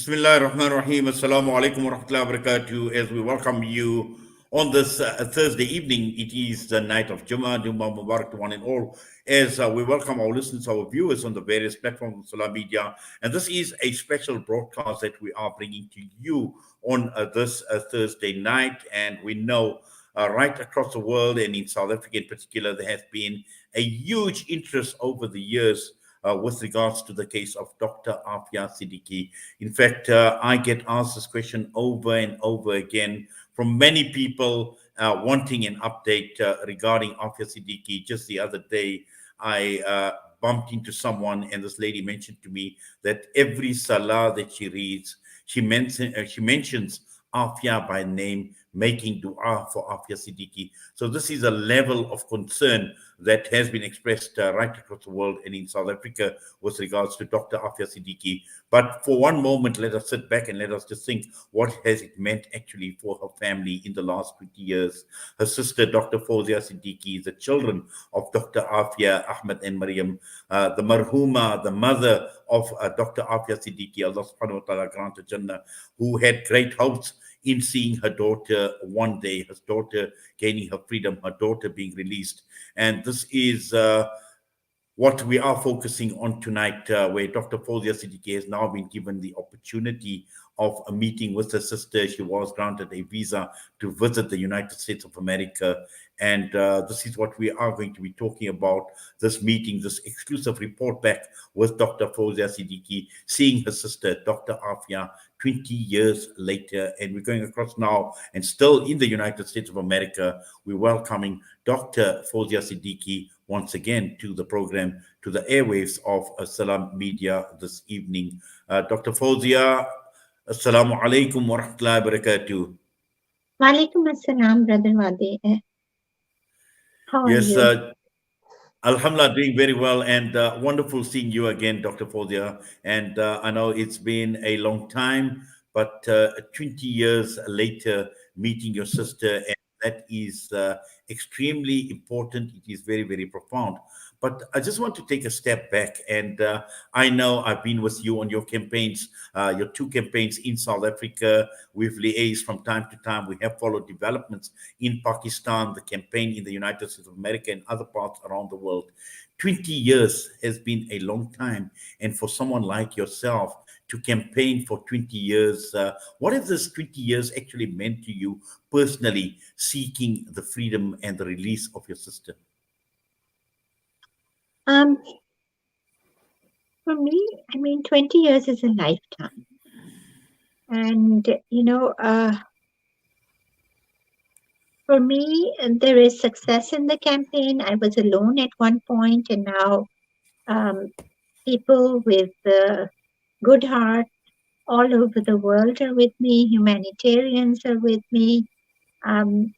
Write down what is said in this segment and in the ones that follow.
Bismillah ar-Rahman ar-Rahim. Assalamu alaikum wa rahmatullahi wa barakatuh. As we welcome you on this Thursday evening, it is the night of Jummah Mubarak to one and all. As we welcome our listeners, our viewers on the various platforms of Salam Media. And this is a special broadcast that we are bringing to you on this Thursday night. And we know right across the world and in South Africa in particular, there has been a huge interest over the years with regards to the case of Dr. Aafia Siddiqui. In fact, I get asked this question over and over again from many people wanting an update regarding Aafia Siddiqui. Just the other day, I bumped into someone, and this lady mentioned to me that every salah that she reads, she mentions Aafia by name, making dua for Aafia Siddiqui. So this is a level of concern that has been expressed right across the world and in South Africa with regards to Dr. Aafia Siddiqui. But for one moment, let us sit back and let us just think, what has it meant actually for her family in the last 20 years? Her sister, Dr. Fouzia Siddiqui, the children of Dr. Aafia, Ahmed and Maryam, the marhuma, the mother of Dr. Aafia Siddiqui, Allah subhanahu wa ta'ala granted Jannah, who had great hopes in seeing her daughter one day, her daughter gaining her freedom, her daughter being released. And this is what we are focusing on tonight, where Dr. Fouzia Siddiqui has now been given the opportunity of a meeting with her sister. She was granted a visa to visit the United States of America. And this is what we are going to be talking about, this meeting, this exclusive report back with Dr. Fouzia Siddiqui, seeing her sister, Dr. Aafia, 20 years later. And we're going across now and still in the United States of America. We're welcoming Dr. Fouzia Siddiqui once again to the program, to the airwaves of Salam Media this evening. Dr. Fouzia, Assalamu alaikum wa rahmatullahi wa barakatuh. Walaikum assalam, Brother Wadee. How are Yes, you? Alhamdulillah, doing very well, and wonderful seeing you again, Dr. Fouzia. And I know it's been a long time, but 20 years later, meeting your sister, and that is extremely important. It is very, very profound. But I just want to take a step back, and I know I've been with you on your campaigns, your two campaigns in South Africa. We've liaised from time to time. We have followed developments in Pakistan, the campaign in the United States of America, and other parts around the world. 20 years has been a long time. And for someone like yourself to campaign for 20 years, what has this 20 years actually meant to you personally, seeking the freedom and the release of your sister? For me, 20 years is a lifetime. And, for me, there is success in the campaign. I was alone at one point, and now people with good heart all over the world are with me. Humanitarians are with me. And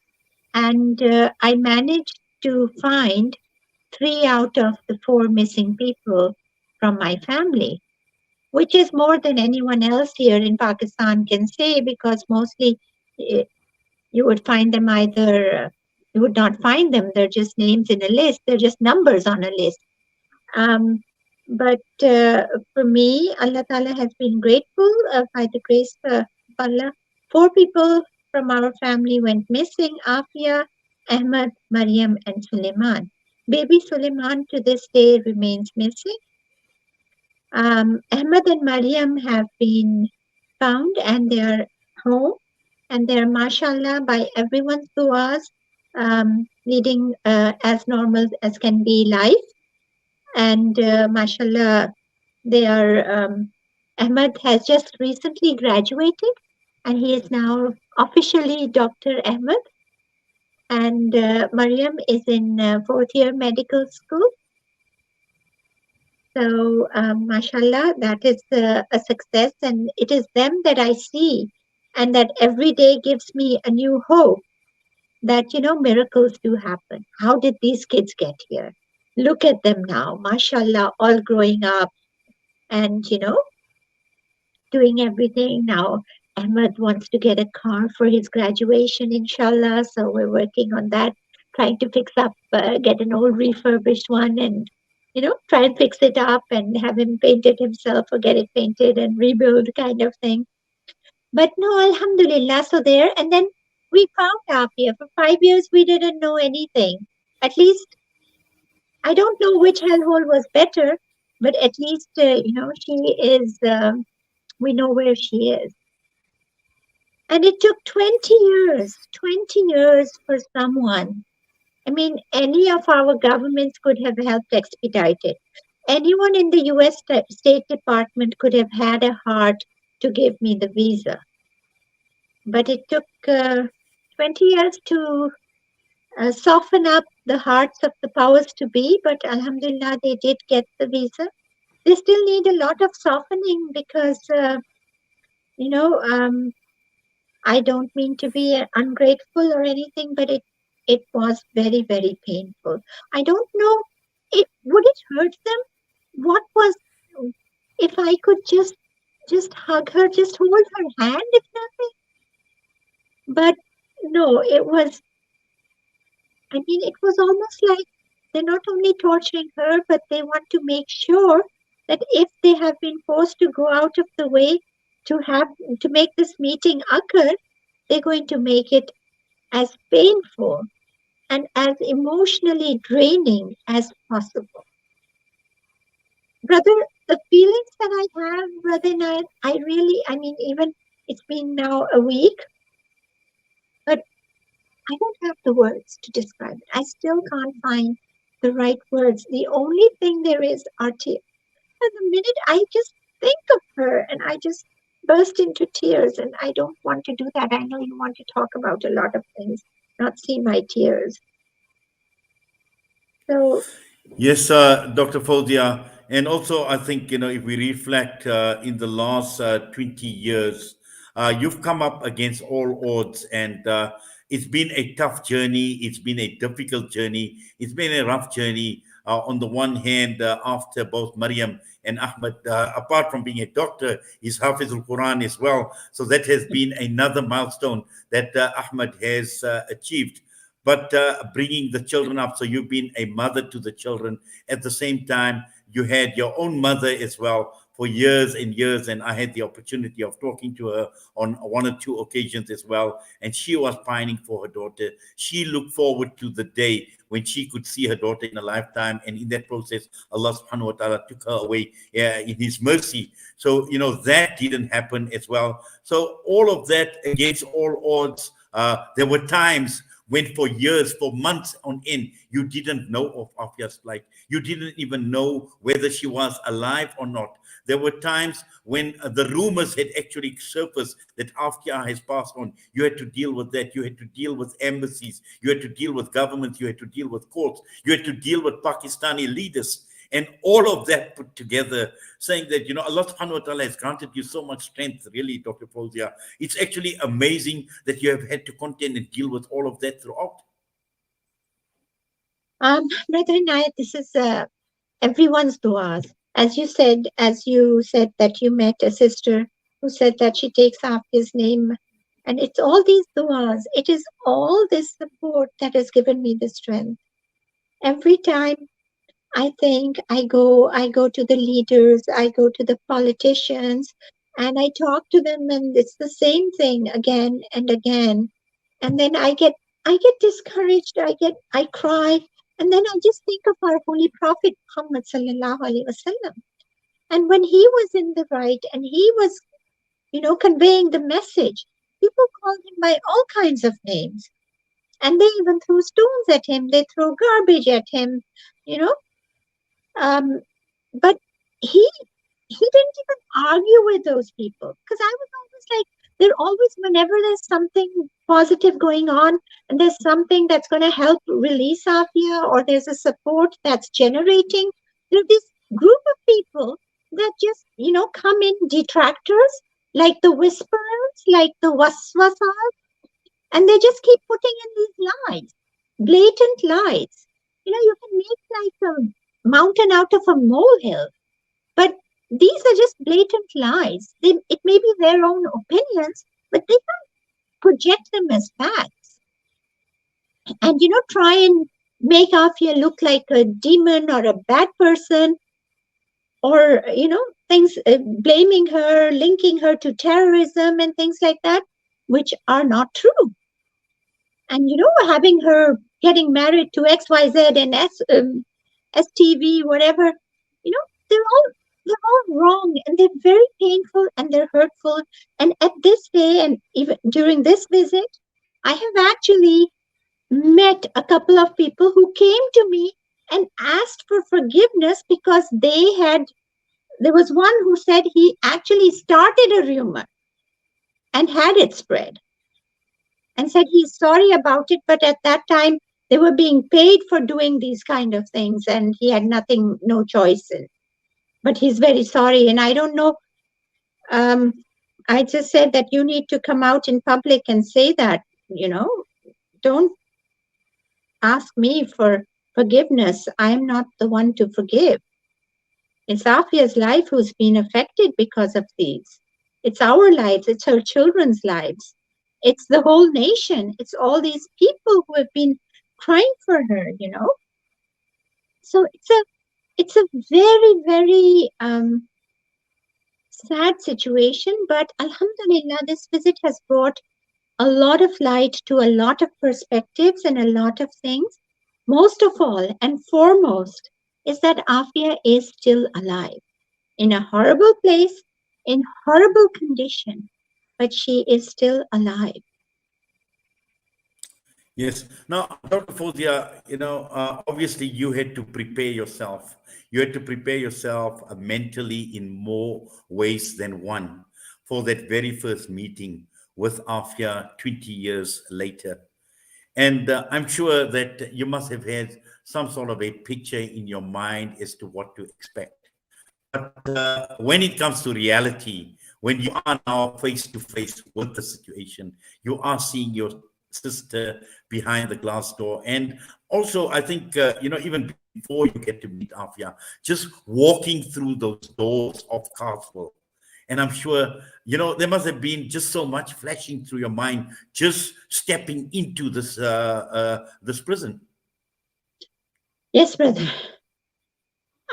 I managed to find 3 out of the 4 missing people from my family, which is more than anyone else here in Pakistan can say, because mostly you would find them either, you would not find them, they're just names in a list, they're just numbers on a list. But for me, Allah Ta'ala has been grateful by the grace of Allah. 4 people from our family went missing: Aafia, Ahmed, Maryam, and Suleiman. Baby Suleiman to this day remains missing. Ahmed and Maryam have been found and they are home, and they are, mashallah, by everyone's du'as, leading as normal as can be life. And mashallah, they are, Ahmed has just recently graduated and he is now officially Dr. Ahmed. And Maryam is in 4th year medical school. So, mashallah, that is a success, and it is them that I see, and that every day gives me a new hope that, miracles do happen. How did these kids get here? Look at them now, mashallah, all growing up and, doing everything. Now, Ahmed wants to get a car for his graduation, inshallah, so we're working on that, trying to fix up, get an old refurbished one and try and fix it up and have him paint it himself or get it painted and rebuild kind of thing. But no, Alhamdulillah, so there. And then we found Afia. For 5 years, we didn't know anything. At least, I don't know which hellhole was better, but at least, she is, we know where she is. And it took 20 years for someone. I mean, any of our governments could have helped expedite it. Anyone in the US State Department could have had a heart to give me the visa. But it took 20 years to soften up the hearts of the powers to be. But Alhamdulillah, they did get the visa. They still need a lot of softening because, I don't mean to be ungrateful or anything, but it was very, very painful. I don't know, would it hurt them? What was, if I could just hug her, just hold her hand, if nothing? But no, it was almost like they're not only torturing her, but they want to make sure that if they have been forced to go out of the way to make this meeting occur, they're going to make it as painful and as emotionally draining as possible. Brother, the feelings that I have, Brother Inayet, even it's been now a week, but I don't have the words to describe it. I still can't find the right words. The only thing there is are tears. And the minute I just think of her and I just burst into tears, and I don't want to do that. I know you want to talk about a lot of things, not see my tears. So Yes, Dr. Fouzia. And also, I think, if we reflect in the last 20 years, you've come up against all odds, and it's been a tough journey. It's been a difficult journey. It's been a rough journey. On the one hand, after both Maryam and Ahmed, apart from being a doctor, is Hafiz al Quran as well. So that has been another milestone that Ahmed has achieved. But bringing the children up, so you've been a mother to the children. At the same time, you had your own mother as well for years and years, and I had the opportunity of talking to her on one or two occasions as well, and she was pining for her daughter. She looked forward to the day when she could see her daughter in a lifetime, and in that process, Allah subhanahu wa ta'ala took her away in his mercy. So that didn't happen as well. So all of that against all odds, there were times when for years, for months on end, you didn't know of Afia's plight. You didn't even know whether she was alive or not. There were times when the rumors had actually surfaced that Afia has passed on. You had to deal with that. You had to deal with embassies. You had to deal with governments. You had to deal with courts. You had to deal with Pakistani leaders. And all of that put together, saying that, Allah subhanahu wa ta'ala has granted you so much strength, really, Dr. Fouzia. It's actually amazing that you have had to contend and deal with all of that throughout. Brother Inayet, this is everyone's du'as. As you said that you met a sister who said that she takes Afia's name, and it's all these du'as. It is all this support that has given me the strength. Every time I think I go to the leaders, I go to the politicians, and I talk to them, and it's the same thing again and again. And then I get discouraged, I cry, and then I just think of our Holy Prophet Muhammad sallallahu alaihi wasallam. And when he was in the right and he was, conveying the message, people called him by all kinds of names. And they even threw stones at him, they throw garbage at him, but he didn't even argue with those people, because I was always like, they're always, whenever there's something positive going on and there's something that's going to help release Afia, or there's a support that's generating, there's this group of people that just, come in, detractors, like the whisperers, like the waswasas, and they just keep putting in these lies, blatant lies. You can make like a mountain out of a molehill, but these are just blatant lies. It may be their own opinions, but they can't project them as facts. And, try and make Aafia look like a demon or a bad person, or, things, blaming her, linking her to terrorism and things like that, which are not true. And, having her getting married to XYZ and STV, whatever, they're all wrong, and they're very painful and they're hurtful. And at this day, and even during this visit, I have actually met a couple of people who came to me and asked for forgiveness because there was one who said he actually started a rumor and had it spread, and said he's sorry about it, but at that time they were being paid for doing these kind of things and he had no choice in. But he's very sorry, and I don't know. I just said that you need to come out in public and say that, don't ask me for forgiveness. I'm not the one to forgive. It's Aafia's life who's been affected because of these. It's our lives. It's her children's lives. It's the whole nation. It's all these people who have been crying for her, So it's a very, very sad situation. But alhamdulillah, this visit has brought a lot of light to a lot of perspectives and a lot of things. Most of all and foremost is that Aafia is still alive in a horrible place, in horrible condition, but she is still alive. Yes. Now, Dr. Fouzia, obviously you had to prepare yourself. You had to prepare yourself mentally in more ways than one for that very first meeting with Aafia 20 years later. And I'm sure that you must have had some sort of a picture in your mind as to what to expect. But when it comes to reality, when you are now face to face with the situation, you are seeing your sister behind the glass door. And also, I think, even before you get to meet Aafia, just walking through those doors of Castle. And I'm sure, there must have been just so much flashing through your mind, just stepping into this prison. Yes, brother.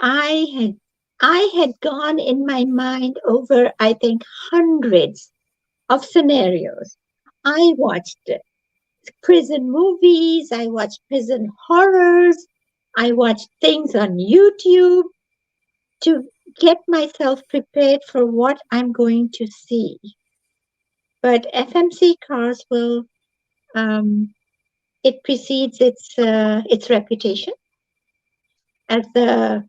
I had gone in my mind over, I think, hundreds of scenarios. I watched prison movies, I watched prison horrors, I watched things on YouTube to get myself prepared for what I'm going to see. But FMC Carswell, it precedes its reputation as the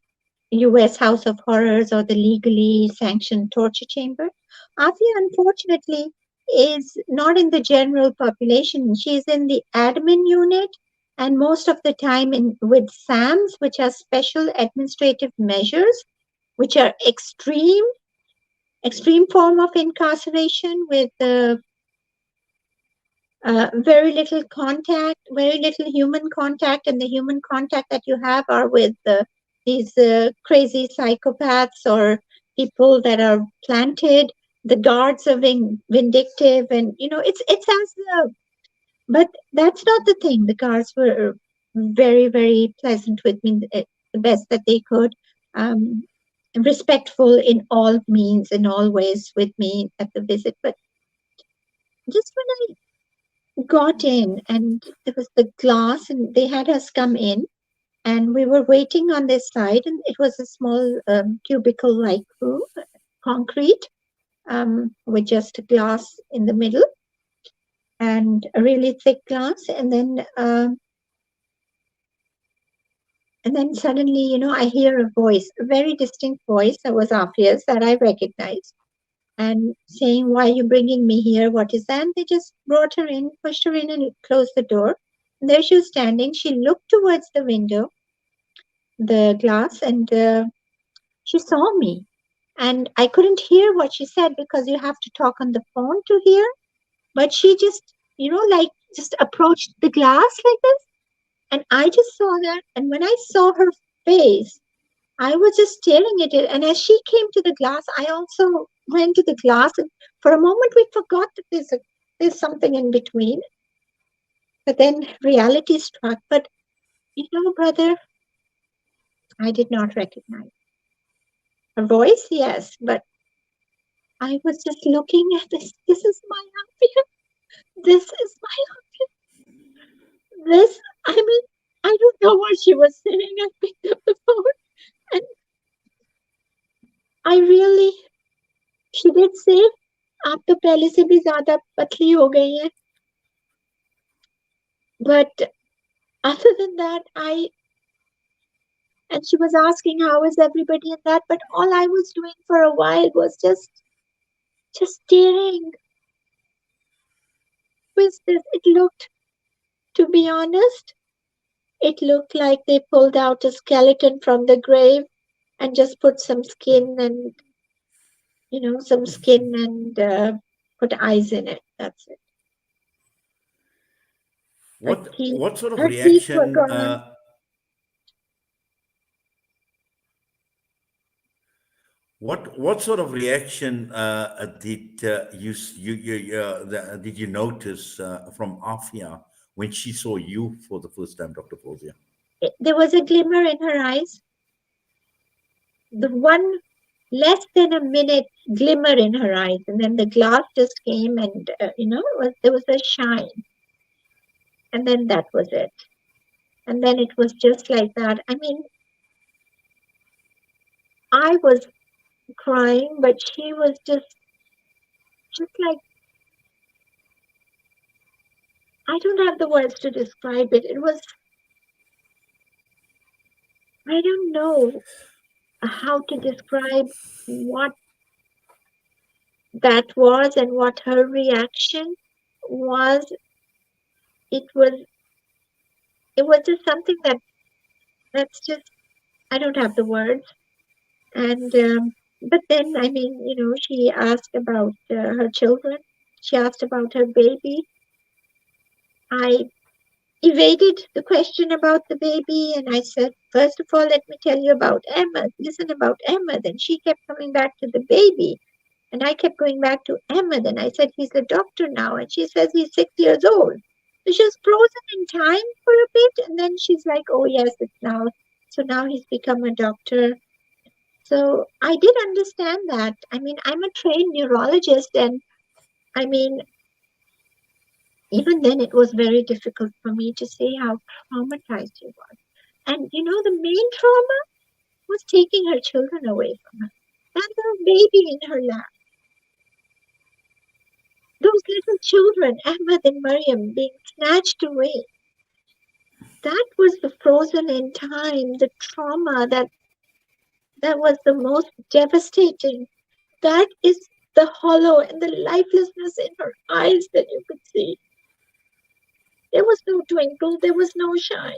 U.S. House of Horrors or the legally sanctioned torture chamber. Aafia, unfortunately, is not in the general population. She's in the admin unit, and most of the time with SAMs, which are special administrative measures, which are extreme form of incarceration with very little contact, very little human contact, and the human contact that you have are with these crazy psychopaths or people that are planted. The guards are being vindictive, and it's as but that's not the thing. The guards were very, very pleasant with me, the best that they could, respectful in all means, in all ways with me at the visit. But just when I got in and there was the glass and they had us come in, and we were waiting on this side, and it was a small cubicle-like room, concrete, with just a glass in the middle and a really thick glass. And then suddenly, I hear a voice, a very distinct voice that was Aafia's that I recognized, and saying, "Why are you bringing me here? What is that?" And they just brought her in, pushed her in, and closed the door. And there she was standing. She looked towards the window, the glass, and she saw me. And I couldn't hear what she said because you have to talk on the phone to hear. But she just, just approached the glass like this. And I just saw that. And when I saw her face, I was just staring at it. And as she came to the glass, I also went to the glass. And for a moment, we forgot that there's something in between. But then reality struck. But, brother, I did not recognize her voice, yes, but I was just looking at this. This is my Aafia. This is my Aafia. This, I mean, I don't know what she was saying. I picked up the phone and I really, she did say, आप तो पहले से भी ज़्यादा पतली हो गई हैं. But other than that, and she was asking how is everybody and that, but all I was doing for a while was just staring. With this, it looked, to be honest, it looked like they pulled out a skeleton from the grave and just put some skin and, some skin and put eyes in it. That's it. What sort of Her teeth were reaction? gone. What sort of reaction did did you notice from Afia when she saw you for the first time, Dr. Fouzia? There was a glimmer in her eyes. The one less than a minute glimmer in her eyes, and then the glass just came, and there was a shine, and then that was it. And then it was just like that. I mean, I was crying, but she was just like, I don't have the words to describe it. It was, I don't know how to describe what that was and what her reaction was. It was just something that's just, I don't have the words. And but then, I mean, she asked about her children. She asked about her baby. I evaded the question about the baby, and I said, first of all, let me tell you about Ahmed. Listen about Ahmed. And she kept coming back to the baby, and I kept going back to Ahmed, and I said, he's a doctor now, and she says he's 6 years old. So she was frozen in time for a bit, and then she's like, oh yes, it's now. So now he's become a doctor. So I did understand that. I mean, I'm a trained neurologist, and I mean, even then it was very difficult for me to say how traumatized she was. And the main trauma was taking her children away from her. And the baby in her lap. Those little children, Ahmed and Mariam, being snatched away. That was the frozen in time, the trauma that was the most devastating. That is the hollow and the lifelessness in her eyes that you could see. There was no twinkle, there was no shine.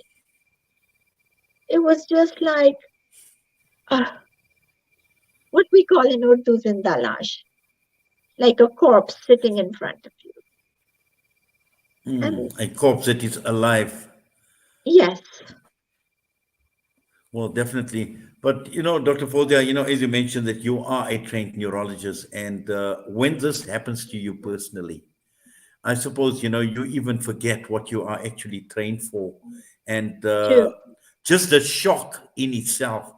It was just like what we call in Urdu zindalash, like a corpse sitting in front of you. A corpse that is alive. Yes. Well, definitely. But, Dr. Fouzia, as you mentioned that you are a trained neurologist, and when this happens to you personally, I suppose, you even forget what you are actually trained for. And just the shock in itself,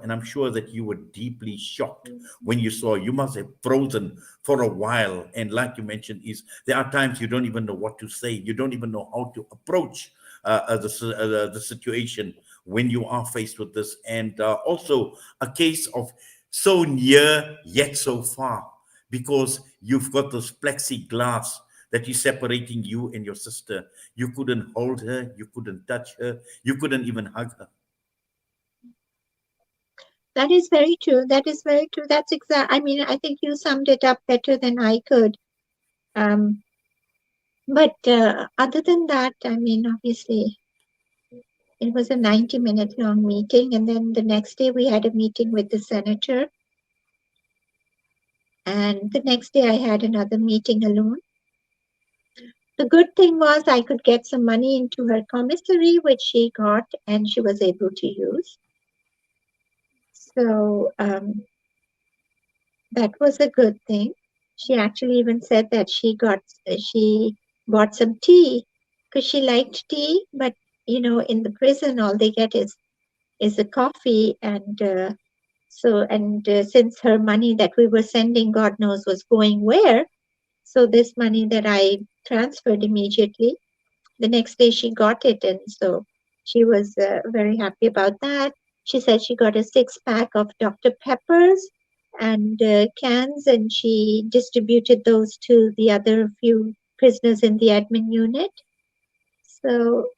and I'm sure that you were deeply shocked when you saw, you must have frozen for a while. And like you mentioned, there are times you don't even know what to say. You don't even know how to approach the situation when you are faced with this. And also a case of so near yet so far, because you've got this plexiglass that is separating you and your sister. You couldn't hold her, you couldn't touch her, you couldn't even hug her. That is very true. That is very true. That's exact. I mean, I think you summed it up better than I could. But other than that, I mean, obviously, it was a 90-minute long meeting. And then the next day we had a meeting with the senator. And the next day I had another meeting alone. The good thing was I could get some money into her commissary, which she got and she was able to use. So that was a good thing. She actually even said that she bought some tea because she liked tea, but in the prison, all they get is a coffee, and since her money that we were sending, God knows, was going where. So this money that I transferred immediately, the next day she got it, and so she was very happy about that. She said she got a 6-pack of Dr. Peppers and cans, and she distributed those to the other few prisoners in the admin unit. So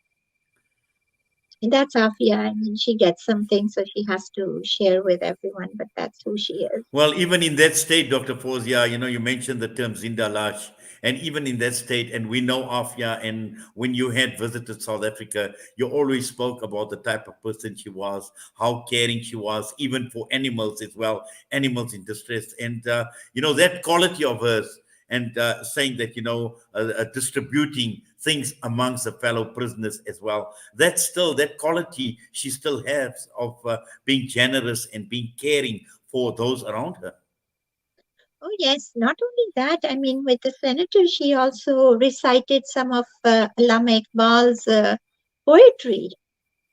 that's Afia. I mean, she gets something, so she has to share with everyone, but that's who she is. Well, even in that state, Dr. Fouzia, you mentioned the term Zindalash, and even in that state, and we know Afia, and when you had visited South Africa, you always spoke about the type of person she was, how caring she was, even for animals as well, animals in distress. And, that quality of hers, and saying that, distributing things amongst the fellow prisoners as well. That's still that quality she still has of being generous and being caring for those around her. Oh, yes, not only that, I mean, with the senator, she also recited some of Allama Iqbal's poetry,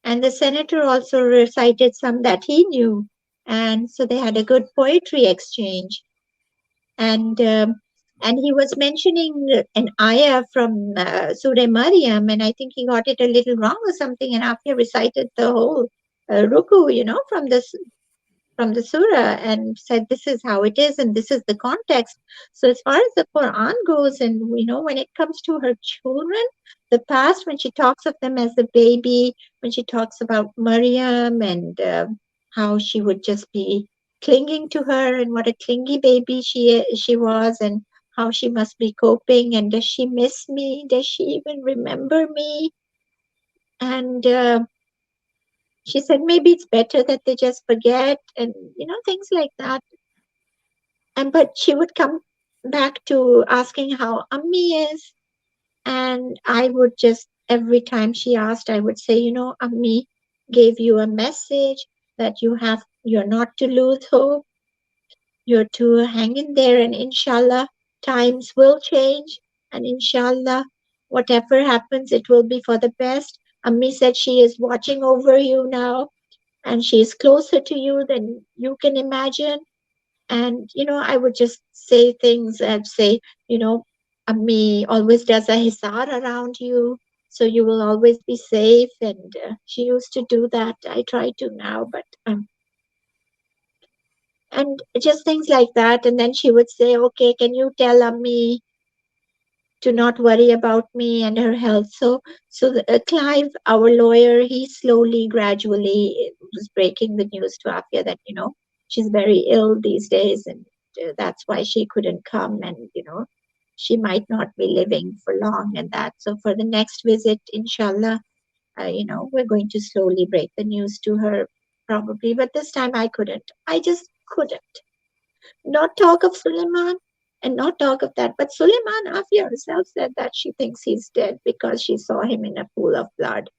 and the senator also recited some that he knew. And so they had a good poetry exchange. And he was mentioning an ayah from Surah Maryam, and I think he got it a little wrong or something, and after recited the whole ruku, from the surah, and said this is how it is and this is the context. So as far as the Quran goes, and when it comes to her children, the past, when she talks of them as a baby, when she talks about Maryam, and how she would just be clinging to her, and what a clingy baby she was, and how she must be coping, and does she miss me, does she even remember me, and she said maybe it's better that they just forget, and things like that. And but she would come back to asking how Ammi is, and I would just, every time she asked, I would say, Ammi gave you a message that you're not to lose hope, you're to hang in there, and inshallah times will change, and inshallah whatever happens, it will be for the best. Ammi said she is watching over you now, and she is closer to you than you can imagine. And I would just say things and say, you know Ammi always does a hisar around you, so you will always be safe. And she used to do that. I try to now, but and just things like that. And then she would say, okay, can you tell Ammi to not worry about me and her health. So Clive, our lawyer, he slowly, gradually was breaking the news to Afia that she's very ill these days, and that's why she couldn't come, and she might not be living for long, and that. So for the next visit, inshallah, we're going to slowly break the news to her, probably. But this time I couldn't. I just couldn't not talk of Suleiman and not talk of that. But Suleiman, Afia herself said that she thinks he's dead because she saw him in a pool of blood.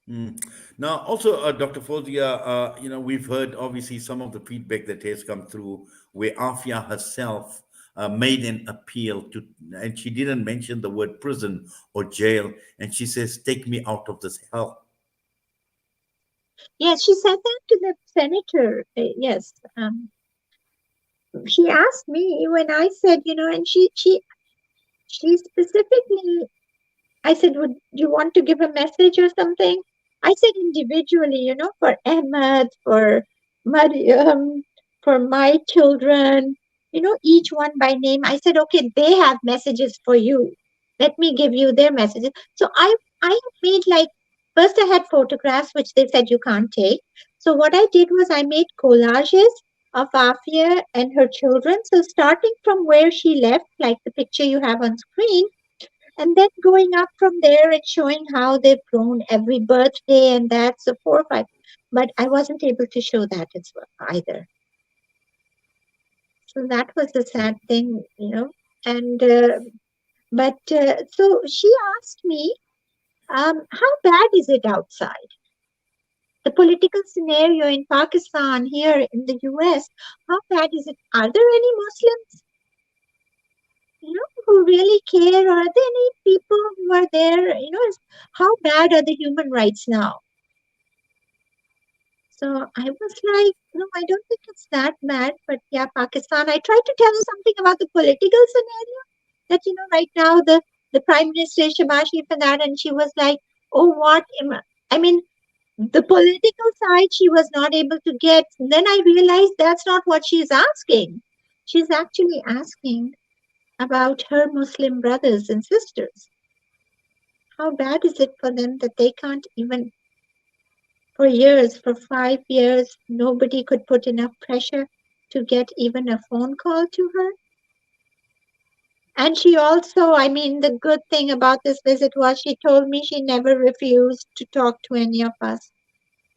Mm. Now, also, Dr. Fodia, we've heard obviously some of the feedback that has come through where Afia herself made an appeal to, and she didn't mention the word prison or jail, and she says, "Take me out of this hell." Yes, she said that to the senator. Yes, she asked me when I said, and she specifically, I said, would you want to give a message or something? I said individually, for Ahmed, for Mariam, for my children, each one by name. I said, okay, they have messages for you. Let me give you their messages. So I made, like, first I had photographs, which they said you can't take. So what I did was I made collages of Afia and her children. So starting from where she left, like the picture you have on screen, and then going up from there and showing how they've grown every birthday, and that's a 4 or 5. But I wasn't able to show that as well either. So that was the sad thing. And but so she asked me, how bad is it outside? The political scenario in Pakistan, here in the US, how bad is it? Are there any Muslims? who really care? Or are there any people who are there? How bad are the human rights now? So I was like, no, I don't think it's that bad. But yeah, Pakistan, I tried to tell her something about the political scenario that, right now the Prime Minister is Shahbaz Sharif and that, and she was like, oh, I mean, the political side she was not able to get. Then I realized that's not what she's asking. She's actually asking about her Muslim brothers and sisters. How bad is it for them that they can't even, for years, for 5 years, nobody could put enough pressure to get even a phone call to her? And she also, the good thing about this visit was she told me she never refused to talk to any of us.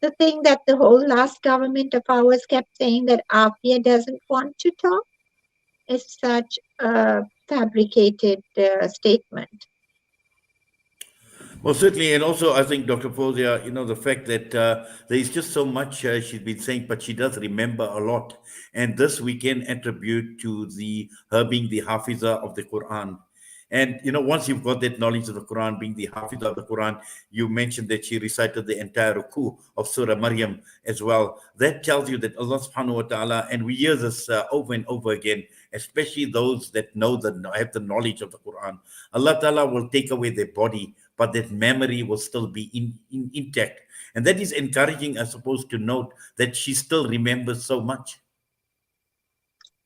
The thing that the whole last government of ours kept saying, that Aafia doesn't want to talk, is such a fabricated statement. Well, certainly, and also I think Dr. Fouzia, the fact that there is just so much she's been saying, but she does remember a lot, and this we can attribute to the her being the Hafiza of the Quran. And once you've got that knowledge of the Quran, being the Hafiza of the Quran, you mentioned that she recited the entire ruku of Surah Maryam as well. That tells you that Allah Subhanahu wa Taala, and we hear this over and over again, especially those that have the knowledge of the Quran. Allah Taala will take away their body, but that memory will still be intact. And that is encouraging, I suppose, to note that she still remembers so much.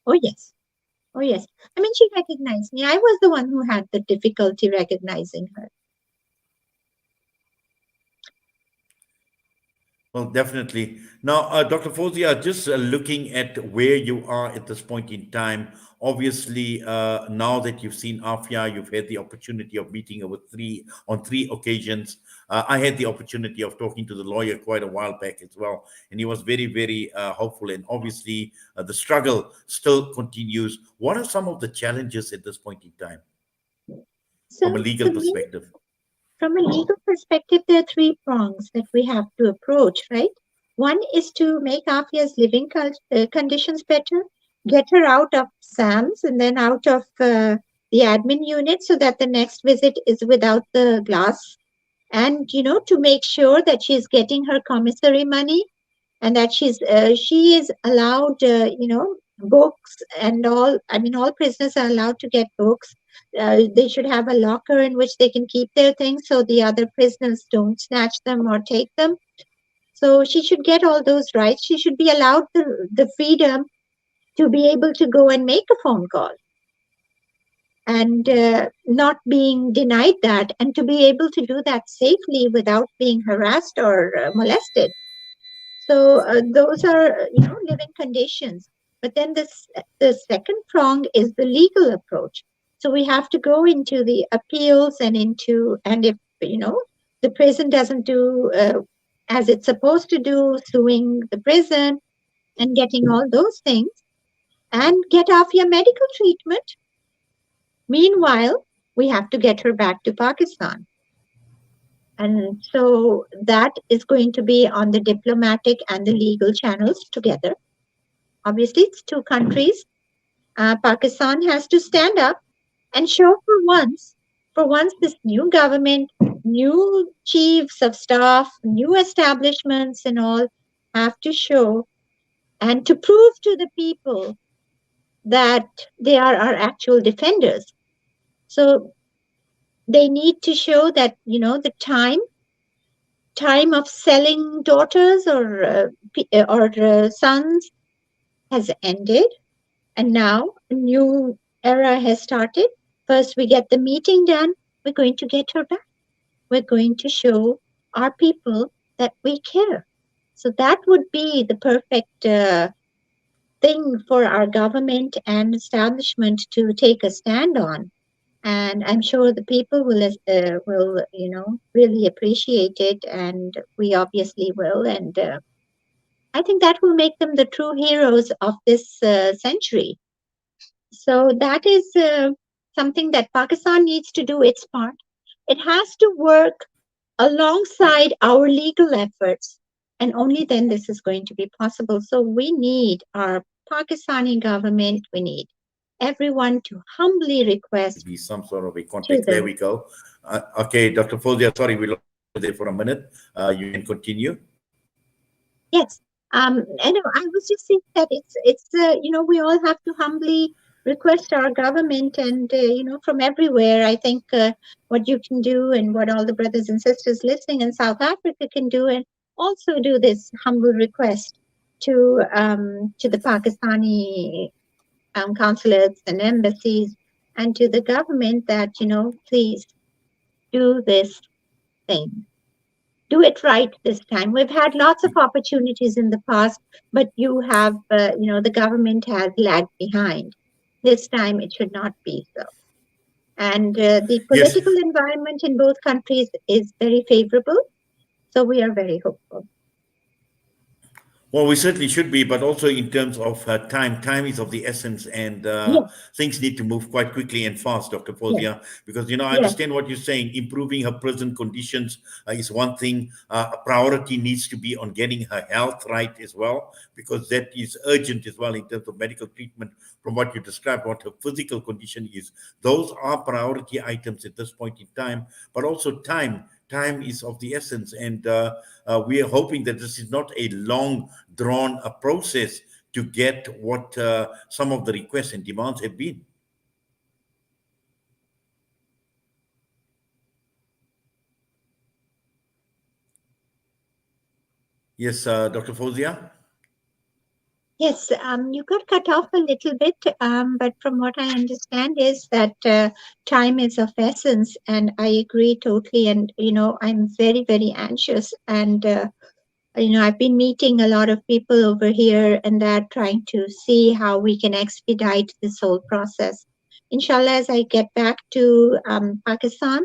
Oh, yes. Oh, yes. She recognized me. I was the one who had the difficulty recognizing her. Well, definitely. Now, Dr. Fouzia, just looking at where you are at this point in time, obviously, now that you've seen Afia, you've had the opportunity of meeting her on three occasions. I had the opportunity of talking to the lawyer quite a while back as well, and he was very, very hopeful. And obviously, the struggle still continues. What are some of the challenges at this point in time from a So, legal perspective? from a legal perspective, there are three prongs that we have to approach, right? One is to make Afia's living conditions better, get her out of SAMS and then out of the admin unit so that the next visit is without the glass. And, to make sure that she's getting her commissary money and that she is allowed, books and all. All prisoners are allowed to get books. They should have a locker in which they can keep their things so the other prisoners don't snatch them or take them. So she should get all those rights. She should be allowed the freedom to be able to go and make a phone call and not being denied that, and to be able to do that safely without being harassed or molested. So those are, living conditions. But then the second prong is the legal approach. So we have to go into the appeals and if, the prison doesn't do as it's supposed to do, suing the prison and getting all those things and get Afia medical treatment. Meanwhile, we have to get her back to Pakistan. And so that is going to be on the diplomatic and the legal channels together. Obviously, it's two countries. Pakistan has to stand up and show for once, this new government, new chiefs of staff, new establishments, and all have to show and to prove to the people that they are our actual defenders. So they need to show that, the time of selling daughters or sons has ended, and now a new era has started. First, we get the meeting done. We're going to get her back. We're going to show our people that we care. So that would be the perfect thing for our government and establishment to take a stand on. And I'm sure the people will, really appreciate it, and we obviously will. And I think that will make them the true heroes of this century. So that is something that Pakistan needs to do its part. It has to work alongside our legal efforts, and only then this is going to be possible. So we need our Pakistani government, we need everyone to humbly request Be some sort of a to context. There the we go. Okay, Dr. Fouzia, sorry, we lost you there for a minute. You can continue. yes. And I was just saying that we all have to humbly request our government and from everywhere. I think what you can do and what all the brothers and sisters listening in South Africa can do, and also do this humble request to the Pakistani consulates and embassies and to the government that please do this thing. Do it right this time. We've had lots of opportunities in the past, but the government has lagged behind. This time it should not be so. And the Yes. political environment in both countries is very favorable, so we are very hopeful. Well, we certainly should be, but also in terms of time is of the essence, and Yes, things need to move quite quickly and fast, Dr. yes, Fouzia, because, I yes, understand what you're saying. Improving her prison conditions is one thing. A priority needs to be on getting her health right as well, because that is urgent as well in terms of medical treatment from what you described, what her physical condition is. Those are priority items at this point in time, but also time. Time is of the essence, and we are hoping that this is not a long drawn a process to get what some of the requests and demands have been. Yes, Dr. Fouzia? yes. You got cut off a little bit, but from what I understand is that time is of essence, and I agree totally. And I'm very, very anxious, and I've been meeting a lot of people over here, and they're trying to see how we can expedite this whole process. Inshallah, as I get back to Pakistan,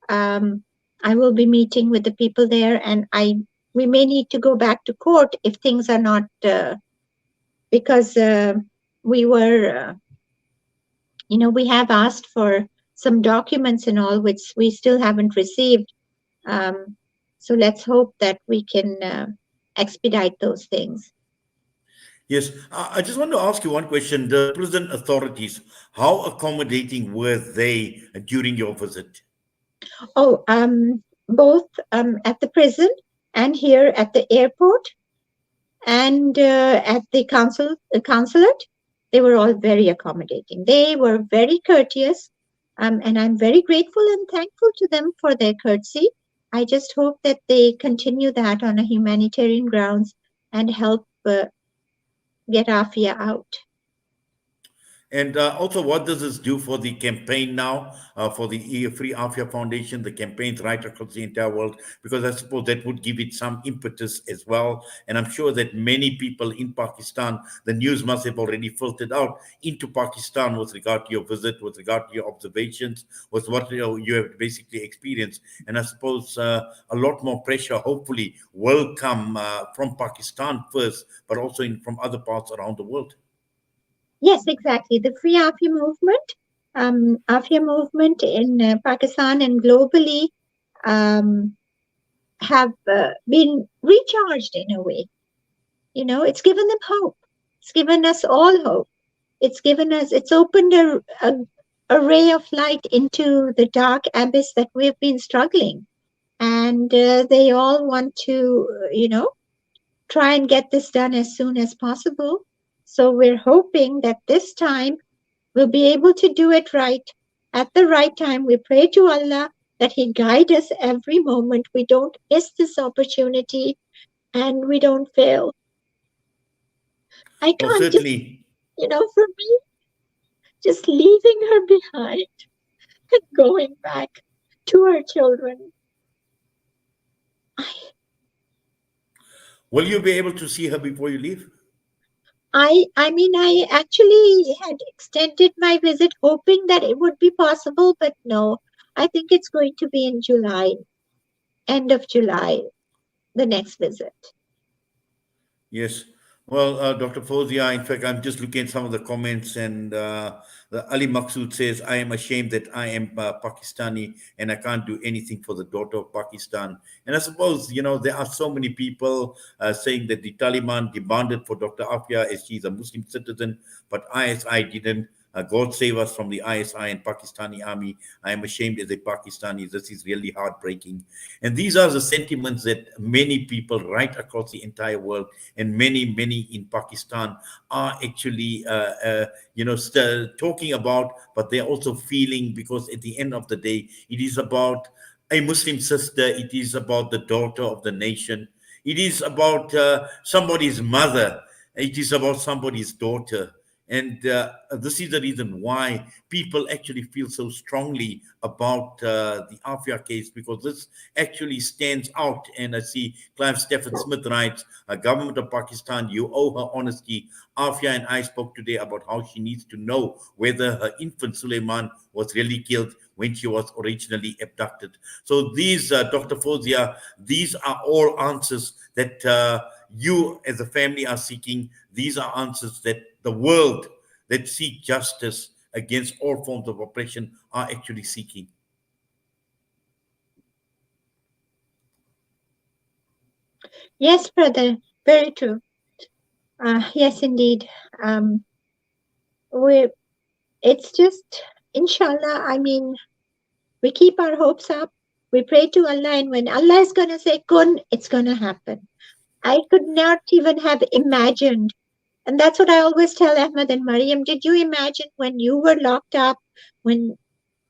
um, I will be meeting with the people there, and we may need to go back to court if things are not because we were, we have asked for some documents and all, which we still haven't received. Um, so let's hope that we can expedite those things. Yes, I just want to ask you one question. The prison authorities, how accommodating were they during your visit? Oh, both at the prison and here at the airport and at the consulate, they were all very accommodating. They were very courteous, and I'm very grateful and thankful to them for their courtesy. I just hope that they continue that on a humanitarian grounds and help get Afia out. And also, what does this do for the campaign now, for the Free Aafia Foundation, the campaigns right across the entire world? Because I suppose that would give it some impetus as well. And I'm sure that many people in Pakistan, the news must have already filtered out into Pakistan with regard to your visit, with regard to your observations, with what you have basically experienced. And I suppose a lot more pressure, hopefully, will come from Pakistan first, but also from other parts around the world. Yes, exactly. The Free Afia movement in Pakistan and globally um, have been recharged in a way. It's given them hope. It's given us all hope. It's opened a ray of light into the dark abyss that we've been struggling. And they all want to, try and get this done as soon as possible. So we're hoping that this time we'll be able to do it right at the right time. We pray to Allah that He guide us every moment. We don't miss this opportunity and we don't fail. I Well, can't just, certainly. for me, just leaving her behind and going back to her children. Will you be able to see her before you leave? I mean, I actually had extended my visit hoping that it would be possible, but no, I think it's going to be in July, end of July, the next visit. Yes. Well, Dr. Fouzia, in fact, I'm just looking at some of the comments, and the Ali Maksud says, I am ashamed that I am Pakistani and I can't do anything for the daughter of Pakistan. And I suppose, there are so many people saying that the Taliban demanded for Dr. Afia as she's a Muslim citizen, but ISI didn't. God save us from the ISI and Pakistani army. I am ashamed as a Pakistani. This is really heartbreaking. And these are the sentiments that many people right across the entire world and many in Pakistan are actually, talking about, but they're also feeling, because at the end of the day, it is about a Muslim sister, it is about the daughter of the nation, it is about somebody's mother, it is about somebody's daughter. And this is the reason why people actually feel so strongly about the Aafia case, because this actually stands out. And I see Clive Stephen Smith writes, Government of Pakistan, you owe her honesty. Aafia and I spoke today about how she needs to know whether her infant Suleiman was really killed when she was originally abducted. So these, Dr. Fouzia, these are all answers that you as a family are seeking. These are answers that the world that seek justice against all forms of oppression are actually seeking. Yes, brother, very true. Yes, indeed. Um, we it's just, inshallah. I mean, we keep our hopes up. We pray to Allah, and when Allah is gonna say kun, it's gonna happen. I could not even have imagined. And that's what I always tell Ahmed and Mariam. Did you imagine when you were locked up, when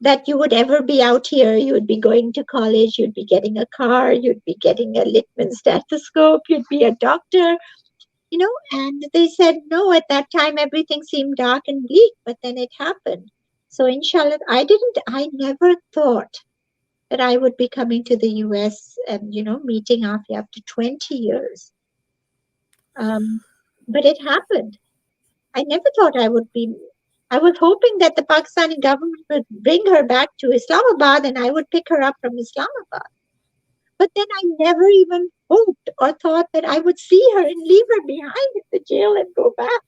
that you would ever be out here? You would be going to college, you'd be getting a car, you'd be getting a Littman stethoscope, you'd be a doctor, and they said no. At that time, everything seemed dark and bleak, but then it happened. So, inshallah, I never thought that I would be coming to the US and, meeting Afi after 20 years. But it happened. I never thought I was hoping that the Pakistani government would bring her back to Islamabad and I would pick her up from Islamabad. But then I never even hoped or thought that I would see her and leave her behind in the jail and go back.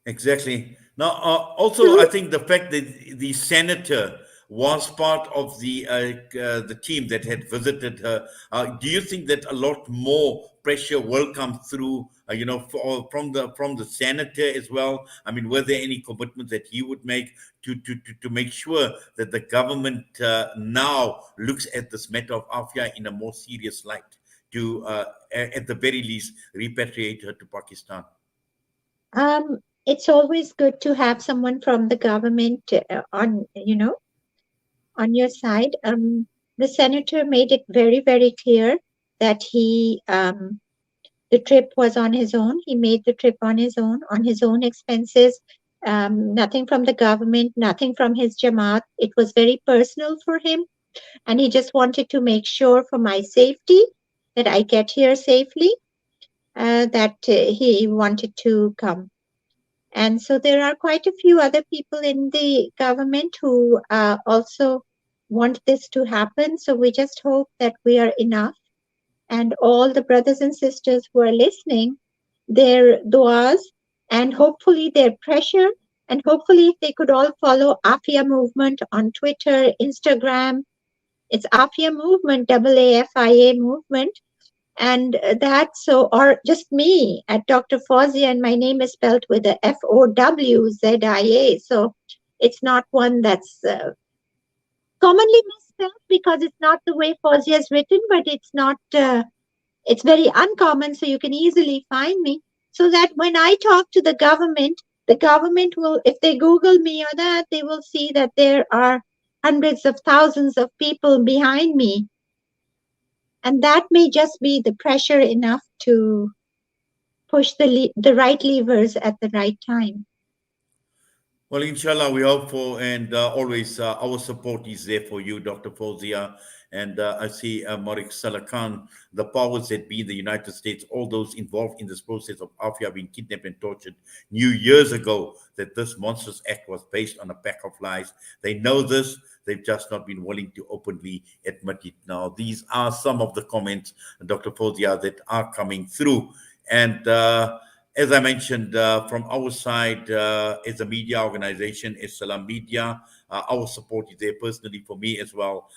Exactly. Now, also, I think the fact that the senator was part of the team that had visited her. Do you think that a lot more pressure will come through? From the senator as well. I mean, were there any commitments that he would make to make sure that the government now looks at this matter of Aafia in a more serious light, to at the very least repatriate her to Pakistan? It's always good to have someone from the government on your side. The senator made it very, very clear that the trip was on his own. He made the trip on his own expenses. Nothing from the government, nothing from his Jamaat. It was very personal for him. And he just wanted to make sure for my safety that I get here safely, that he wanted to come. And so there are quite a few other people in the government who also want this to happen. So we just hope that we are enough. And all the brothers and sisters who are listening, their duas and hopefully their pressure, and hopefully if they could all follow Aafia Movement on Twitter, Instagram. It's Aafia Movement, AAFIA Movement. And or just me at Dr. Fouzia, and my name is spelled with a Fowzia. So it's not one that's commonly misspelled, because it's not the way Fouzia is written, but it's not, it's very uncommon, so you can easily find me. So that when I talk to the government will, if they Google me or that, they will see that there are hundreds of thousands of people behind me. And that may just be the pressure enough to push the right levers at the right time. Well, inshallah, we hope for, and always our support is there for you, Dr. Fouzia. And I see Marek Salakan, the powers that be in the United States, all those involved in this process of Aafia being kidnapped and tortured, knew years ago that this monstrous act was based on a pack of lies. They know this. They've just not been willing to openly admit it. Now, these are some of the comments, Dr. Fouzia, that are coming through. And as I mentioned, from our side, as a media organization, as Salam Media, our support is there personally for me as well.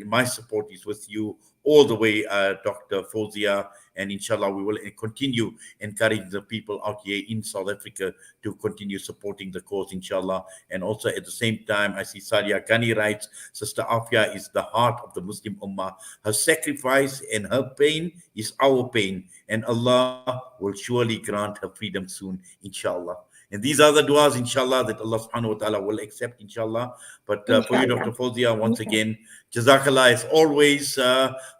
My support is with you all the way, Dr. Fouzia, and inshallah we will continue encourage the people out here in South Africa to continue supporting the cause, inshallah. And also at the same time, I see Sadia Ghani writes, Sister Afia is the heart of the Muslim Ummah. Her sacrifice and her pain is our pain, and Allah will surely grant her freedom soon, inshallah. And these are the du'as, inshallah, that Allah subhanahu wa ta'ala will accept, inshallah. But for you, Inshallah. Dr. Fouzia, once Inshallah. again, Jazakallah as always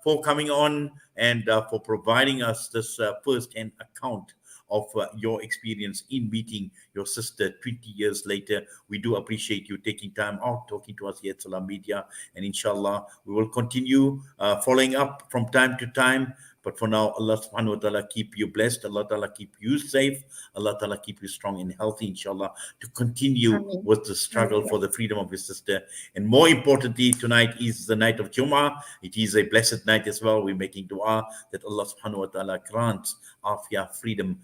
for coming on and for providing us this first-hand account of your experience in meeting your sister 20 years later. We do appreciate you taking time out, talking to us here at Salam Media. And inshallah, we will continue following up from time to time. But for now, Allah subhanahu wa ta'ala keep you blessed. Allah ta'ala keep you safe. Allah ta'ala keep you strong and healthy, inshallah, to continue Ameen. with the struggle Ameen. for the freedom of your sister. And more importantly, tonight is the night of Jummah. It is a blessed night as well. We're making dua that Allah subhanahu wa ta'ala grants Afia freedom,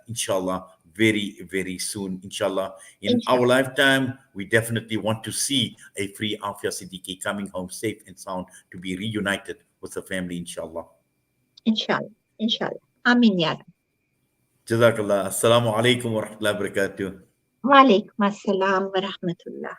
inshallah, very, very soon, inshallah. In our Inshallah. lifetime, we definitely want to see a free Aafia Siddiqui coming home safe and sound to be reunited with the family, inshallah. Inshallah. Inshallah. Amin ya Rab. Jazakallah. Assalamu alaikum wa rahmatullahi wa barakatuh. Wa alaikum assalam wa rahmatullah.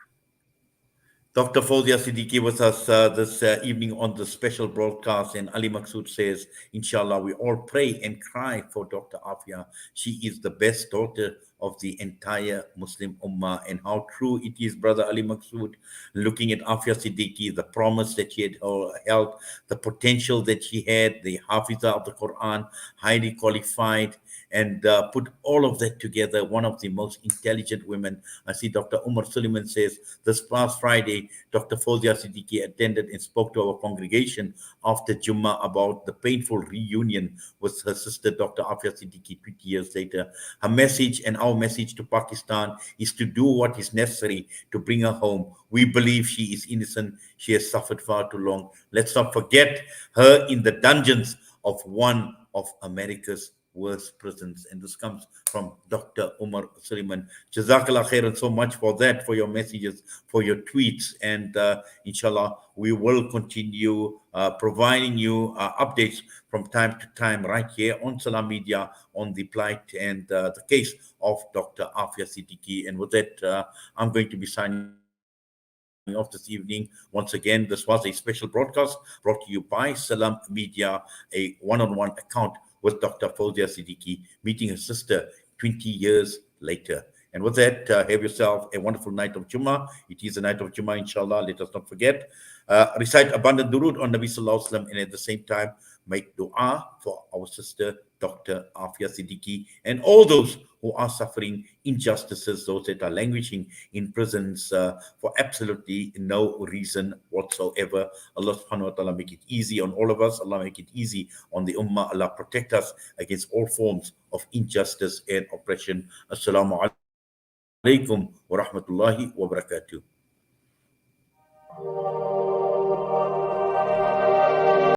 Dr. Fouzia Siddiqui with us this evening on the special broadcast. And Ali Maqsood says, Inshallah, we all pray and cry for Dr. Afia. She is the best daughter of the entire Muslim Ummah. And how true it is, Brother Ali Maqsood, looking at Aafia Siddiqui, the promise that she had held, the potential that she had, the Hafiza of the Quran, highly qualified, and put all of that together, one of the most intelligent women. I see Dr. Umar Suleiman says, this past Friday, Dr. Fouzia Siddiqui attended and spoke to our congregation after Jummah about the painful reunion with her sister, Dr. Aafia Siddiqui, 20 years later. Her message and our message to Pakistan is to do what is necessary to bring her home. We believe she is innocent. She has suffered far too long. Let's not forget her in the dungeons of one of America's worst prisons. And this comes from Dr. Umar Suleiman. Jazakallah khairan so much for that, for your messages, for your tweets. And inshallah, we will continue providing you updates from time to time right here on Salam Media on the plight and the case of Dr. Aafia Siddiqui. And with that, I'm going to be signing off this evening. Once again, this was a special broadcast brought to you by Salam Media, a one-on-one account with Dr. Fouzia Siddiqui meeting her sister 20 years later. And with that, have yourself a wonderful night of Jummah. It is a night of Jummah, inshallah. Let us not forget. Recite abundant durood on Nabi Sallallahu Alaihi Wasallam, and at the same time, make dua for our sister, Dr. Aafia Siddiqui, and all those who are suffering injustices, those that are languishing in prisons for absolutely no reason whatsoever. Allah subhanahu wa ta'ala make it easy on all of us. Allah make it easy on the ummah. Allah protect us against all forms of injustice and oppression. Assalamu alaikum wa rahmatullahi wa barakatuh.